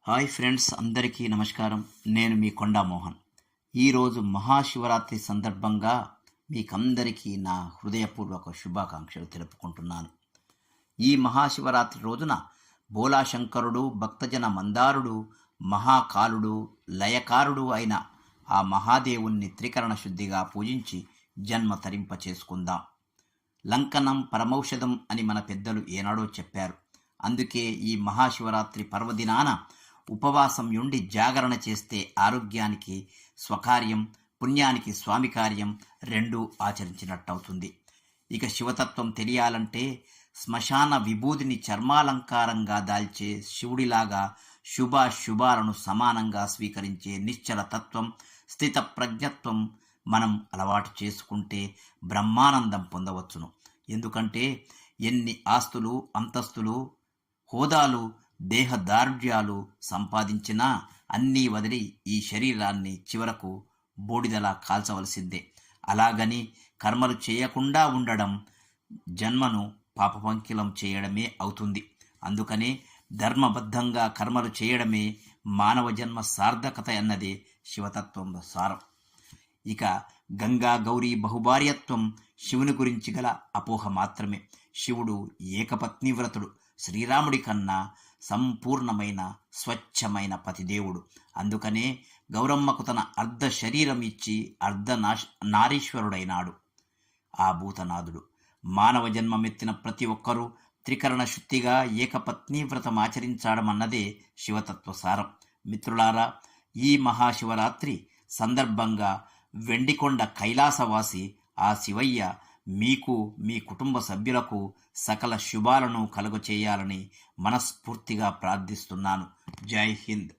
Hi friends, అందరికీ నమస్కారం. నేను మీ కొండా మోహన్. ఈరోజు మహాశివరాత్రి సందర్భంగా మీకందరికీ నా హృదయపూర్వక శుభాకాంక్షలు తెలుపుకుంటున్నాను. ఈ మహాశివరాత్రి రోజున బోలాశంకరుడు, భక్తజన మందారుడు, మహాకాలుడు, లయకారుడు అయిన ఆ మహాదేవుణ్ణి త్రికరణ శుద్ధిగా పూజించి జన్మ తరింప చేసుకుందాం. లంకనం పరమౌషధం అని మన పెద్దలు ఏనాడో చెప్పారు. అందుకే ఈ మహాశివరాత్రి పర్వదినాన ఉపవాసం ఉండి జాగరణ చేస్తే ఆరోగ్యానికి స్వకార్యం, పుణ్యానికి స్వామి కార్యం రెండూ ఆచరించినట్టవుతుంది. ఇక శివతత్వం తెలియాలంటే శ్మశాన విభూదిని చర్మాలంకారంగా దాల్చే శివుడిలాగా శుభాలను సమానంగా స్వీకరించే నిశ్చల తత్వం, స్థిత ప్రజ్ఞత్వం మనం అలవాటు చేసుకుంటే బ్రహ్మానందం పొందవచ్చును. ఎందుకంటే ఎన్ని ఆస్తులు, అంతస్తులు, హోదాలు, దేహదారుఢ్యాలు సంపాదించినా అన్నీ వదిలి ఈ శరీరాన్ని చివరకు బూడిదలా కాల్చవలసిందే. అలాగని కర్మలు చేయకుండా ఉండడం జన్మను పాపపంకిలం చేయడమే అవుతుంది. అందుకనే ధర్మబద్ధంగా కర్మలు చేయడమే మానవ జన్మ సార్థకత అన్నదే శివతత్వం సారం. ఇక గంగా గౌరీ బహుభార్యత్వం శివుని గురించి గల అపోహ మాత్రమే. శివుడు ఏకపత్నివ్రతుడు, శ్రీరాముడి కన్నా సంపూర్ణమైన స్వచ్ఛమైన పతిదేవుడు. అందుకనే గౌరమ్మకు తన అర్ధ శరీరం ఇచ్చి నారీశ్వరుడైనాడు ఆ భూతనాథుడు. మానవ జన్మమెత్తిన ప్రతి ఒక్కరూ త్రికరణ శుద్ధిగా ఏకపత్ని వ్రతం ఆచరించడం అన్నదే శివతత్వ సారం. మిత్రులారా, ఈ మహాశివరాత్రి సందర్భంగా వెండికొండ కైలాసవాసి ఆ శివయ్య మీకు, మీ కుటుంబ సభ్యులకు సకల శుభాలను కలుగచేయాలని మనస్ఫూర్తిగా ప్రార్థిస్తున్నాను. జై హింద్.